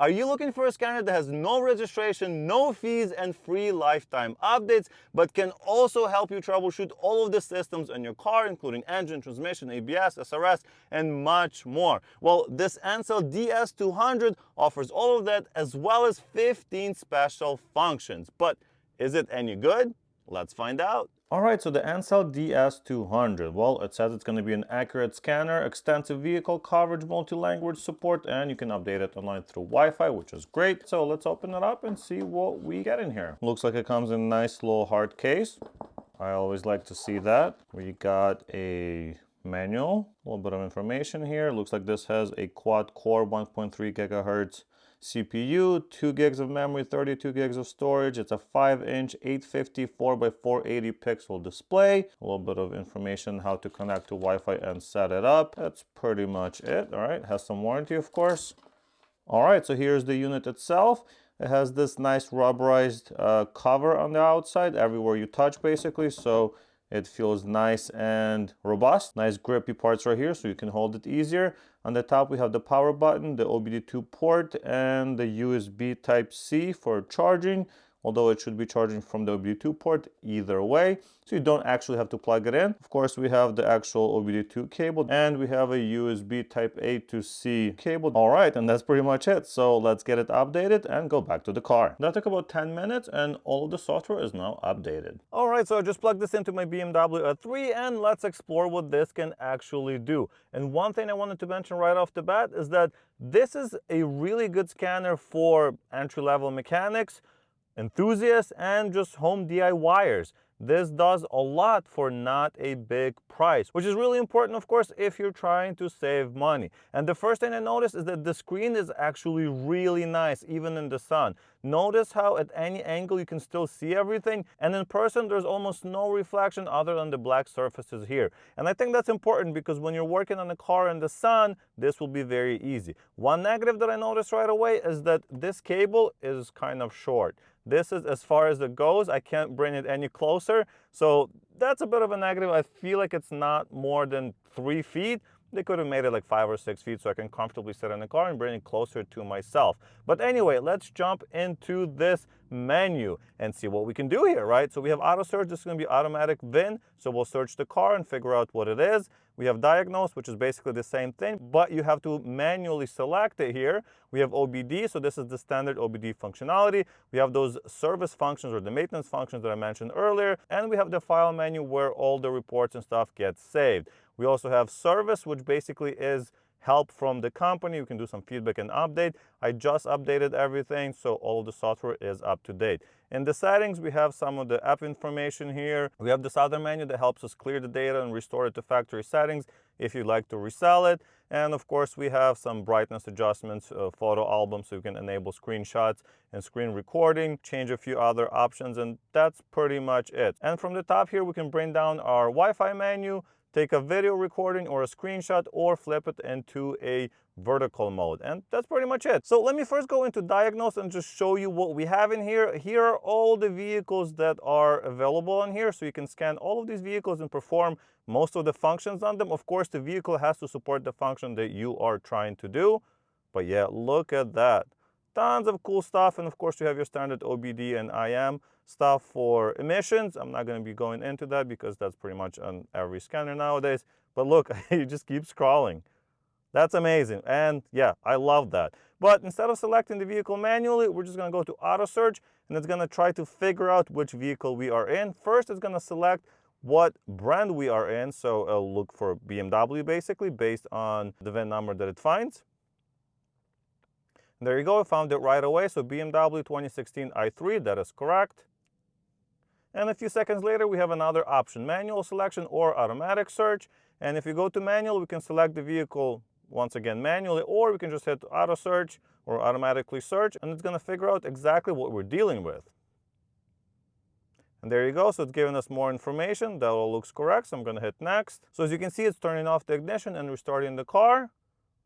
Are you looking for a scanner that has no registration, no fees, and free lifetime updates, but can also help you troubleshoot all of the systems on your car, including engine, transmission, ABS, SRS, and much more? Well, this ANCEL DS200 offers all of that, as well as 15 special functions. But is it any good? Let's find out. Alright, so the ANCEL DS200, well, it says it's going to be an accurate scanner, extensive vehicle coverage, multi-language support, and you can update it online through Wi-Fi, which is great. So let's open it up and see what we get in here. Looks like it comes in a nice little hard case. I always like to see that. We got a manual, a little bit of information here. Looks like this has a quad-core 1.3 gigahertz CPU, 2 gigs of memory, 32 gigs of storage. It's a 5-inch 850 4x480 pixel display. A little bit of information how to connect to Wi-Fi and set it up. That's pretty much it. All right, has some warranty, of course. All right, so here's the unit itself. It has this nice rubberized cover on the outside everywhere you touch, basically, so it feels nice and robust. Nice grippy parts right here so you can hold it easier. On the top we have the power button, the OBD2 port, and the USB Type-C for charging, although it should be charging from the OBD2 port either way, so you don't actually have to plug it in. Of course, we have the actual OBD2 cable, and we have a USB Type-A to C cable. All right, and that's pretty much it. So let's get it updated and go back to the car. That took about 10 minutes, and all of the software is now updated. All right, so I just plugged this into my BMW i3, and let's explore what this can actually do. And one thing I wanted to mention right off the bat is that this is a really good scanner for entry-level mechanics, enthusiasts, and just home DIYers. This does a lot for not a big price, which is really important, of course, if you're trying to save money. And the first thing I noticed is that the screen is actually really nice, even in the sun. Notice how at any angle you can still see everything, and in person there's almost no reflection other than the black surfaces here. And I think that's important because when you're working on a car in the sun, this will be very easy. One negative that I noticed right away is that this cable is kind of short. This is as far as it goes. I can't bring it any closer, so that's a bit of a negative. I feel like it's not more than 3 feet. They could have made it like 5 or 6 feet so I can comfortably sit in the car and bring it closer to myself. But anyway, let's jump into this menu and see what we can do here, right? So we have auto search. This is going to be automatic VIN. So we'll search the car and figure out what it is. We have diagnose, which is basically the same thing, but you have to manually select it here. We have OBD, so this is the standard OBD functionality. We have those service functions or the maintenance functions that I mentioned earlier. And we have the file menu where all the reports and stuff get saved. We also have service, which basically is help from the company. You can do some feedback and update. I just updated everything, so all of the software is up to date. In the settings, we have some of the app information here. We have this other menu that helps us clear the data and restore it to factory settings if you'd like to resell it. And of course, we have some brightness adjustments, photo album, so you can enable screenshots and screen recording, change a few other options, and that's pretty much it. And from the top here, we can bring down our Wi-Fi menu, take a video recording or a screenshot, or flip it into a vertical mode. And that's pretty much it. So let me first go into diagnose and just show you what we have in here. Here are all the vehicles that are available on here. So you can scan all of these vehicles and perform most of the functions on them. Of course, the vehicle has to support the function that you are trying to do. But yeah, look at that. Tons of cool stuff. And of course, you have your standard OBD and IM stuff for emissions. I'm not going to be going into that because that's pretty much on every scanner nowadays. But look, you just keep scrolling. That's amazing. And yeah, I love that. But instead of selecting the vehicle manually, we're just going to go to auto search, and it's going to try to figure out which vehicle we are in. First, it's going to select what brand we are in. So it'll look for BMW basically based on the VIN number that it finds. There you go, I found it right away. So BMW 2016 i3, that is correct. And a few seconds later, we have another option, manual selection or automatic search. And if you go to manual, we can select the vehicle once again manually, or we can just hit auto search or automatically search, and it's going to figure out exactly what we're dealing with. And there you go, so it's giving us more information. That all looks correct, so I'm going to hit next. So as you can see, it's turning off the ignition and restarting the car.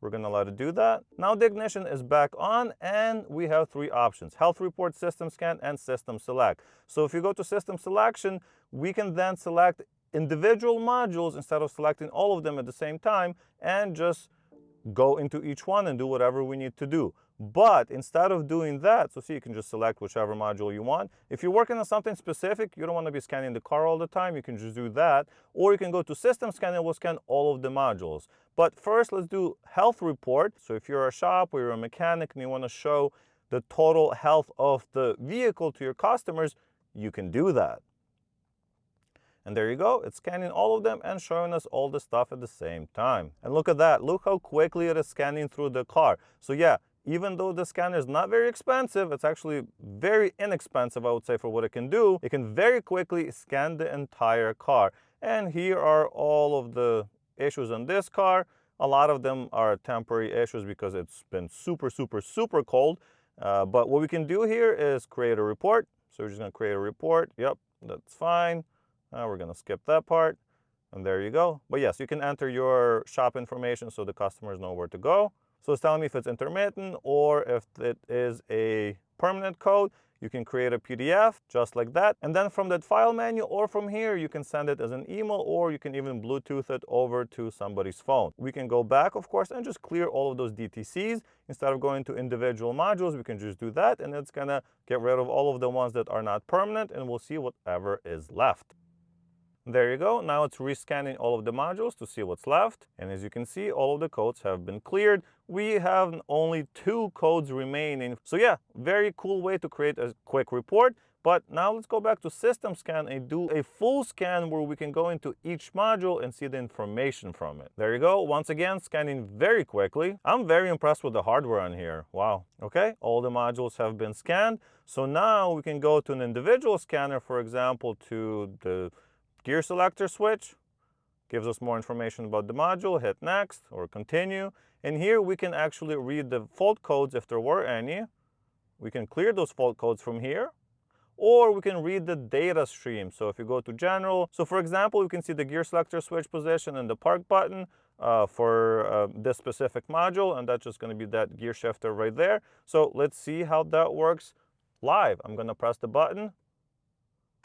We're going to let it do that. Now the ignition is back on, and we have 3 options: health report, system scan, and system select. So if you go to system selection, we can then select individual modules instead of selecting all of them at the same time, and just go into each one and do whatever we need to do. But instead of doing that, so see, you can just select whichever module you want. If you're working on something specific, you don't want to be scanning the car all the time, you can just do that. Or you can go to system scan and we'll scan all of the modules. But first, let's do health report. So if you're a shop or you're a mechanic and you want to show the total health of the vehicle to your customers, you can do that. And there you go, it's scanning all of them and showing us all the stuff at the same time. And look at that, look how quickly it is scanning through the car. So yeah, even though the scanner is not very expensive, it's actually very inexpensive, I would say, for what it can do. It can very quickly scan the entire car. And here are all of the issues on this car. A lot of them are temporary issues because it's been super, super, super cold. But what we can do here is create a report. So we're just gonna create a report. Yep, that's fine. We're gonna skip that part, and there you go. But yes, you can enter your shop information so the customers know where to go. So it's telling me if it's intermittent or if it is a permanent code. You can create a PDF just like that. And then from that file menu or from here, you can send it as an email, or you can even Bluetooth it over to somebody's phone. We can go back, of course, and just clear all of those DTCs. Instead of going to individual modules, we can just do that, and it's gonna get rid of all of the ones that are not permanent, and we'll see whatever is left. There you go. Now it's rescanning all of the modules to see what's left. And as you can see, all of the codes have been cleared. We have only 2 codes remaining. So yeah, very cool way to create a quick report. But now let's go back to system scan and do a full scan where we can go into each module and see the information from it. There you go. Once again, scanning very quickly. I'm very impressed with the hardware on here. Wow. Okay, all the modules have been scanned. So now we can go to an individual scanner, for example, to the gear selector switch, gives us more information about the module, hit next or continue. And here we can actually read the fault codes if there were any. We can clear those fault codes from here, or we can read the data stream. So if you go to general, so for example, you can see the gear selector switch position and the park button for this specific module, and that's just going to be that gear shifter right there. So let's see how that works live. I'm going to press the button,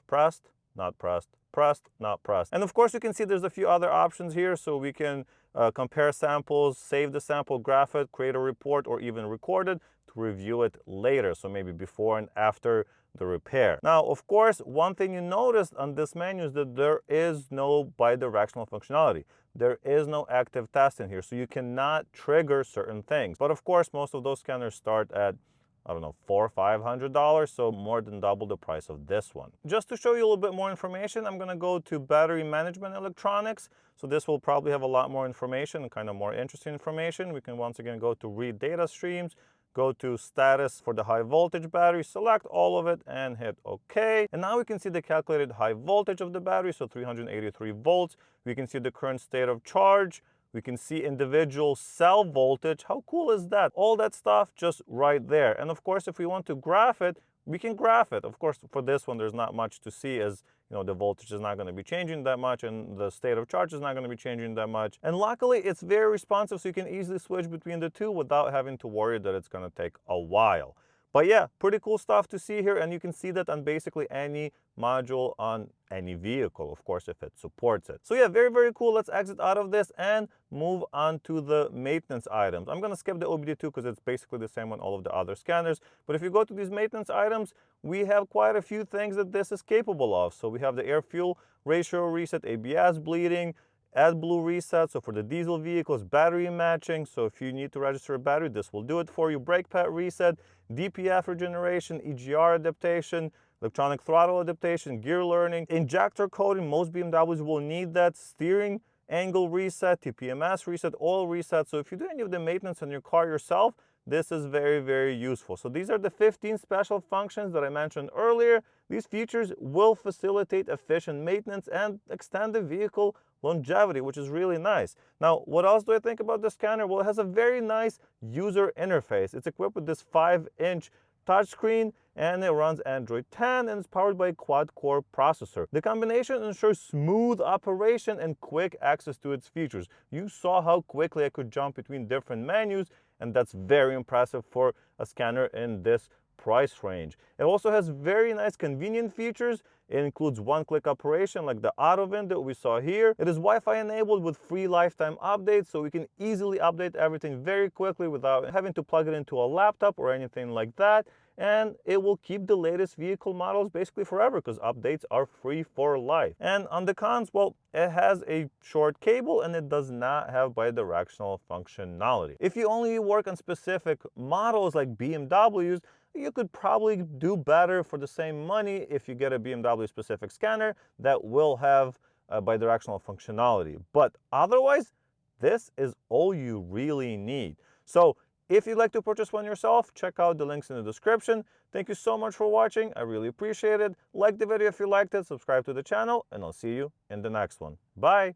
pressed, not pressed, pressed, not pressed. And of course, you can see there's a few other options here. So we can compare samples, save the sample, graph it, create a report, or even record it to review it later. So maybe before and after the repair. Now, of course, one thing you noticed on this menu is that there is no bidirectional functionality. There is no active test in here. So you cannot trigger certain things. But of course, most of those scanners start at, I don't know, $400 or $500, so more than double the price of this one. Just to show you a little bit more information, I'm gonna go to battery management electronics. So this will probably have a lot more information and kind of more interesting information. We can once again go to read data streams, go to status for the high voltage battery, select all of it and hit OK. And now we can see the calculated high voltage of the battery, so 383 volts. We can see the current state of charge. We can see individual cell voltage. How cool is that? All that stuff just right there. And of course, if we want to graph it, we can graph it. Of course, for this one, there's not much to see, as you know, the voltage is not going to be changing that much and the state of charge is not going to be changing that much. And luckily, it's very responsive, so you can easily switch between the two without having to worry that it's going to take a while. But yeah, pretty cool stuff to see here, and you can see that on basically any module on any vehicle, of course, if it supports it. So yeah, very, very cool. Let's exit out of this and move on to the maintenance items. I'm going to skip the OBD2 because it's basically the same on all of the other scanners. But if you go to these maintenance items, we have quite a few things that this is capable of. So we have the air-fuel ratio reset, ABS bleeding, AdBlue reset, so for the diesel vehicles, battery matching, so if you need to register a battery, this will do it for you, brake pad reset, DPF regeneration, EGR adaptation, electronic throttle adaptation, gear learning, injector coating, most BMWs will need that, steering angle reset, TPMS reset, oil reset. So if you do any of the maintenance on your car yourself, this is very, very useful. So these are the 15 special functions that I mentioned earlier. These features will facilitate efficient maintenance and extend the vehicle longevity, which is really nice. Now, what else do I think about the scanner? Well, it has a very nice user interface. It's equipped with this 5-inch touchscreen, and it runs Android 10 and it's powered by a quad-core processor. The combination ensures smooth operation and quick access to its features. You saw how quickly I could jump between different menus, and that's very impressive for a scanner in this price range. It also has very nice convenient features. It includes one-click operation like the auto vent that we saw here. It is Wi-Fi enabled with free lifetime updates, so we can easily update everything very quickly without having to plug it into a laptop or anything like that. And it will keep the latest vehicle models basically forever because updates are free for life. And on the cons, well, it has a short cable and it does not have bidirectional functionality. If you only work on specific models like BMWs, you could probably do better for the same money if you get a BMW specific scanner that will have bidirectional functionality. But otherwise, this is all you really need. So if you'd like to purchase one yourself, check out the links in the description. Thank you so much for watching. I really appreciate it. Like the video if you liked it, subscribe to the channel, and I'll see you in the next one. Bye!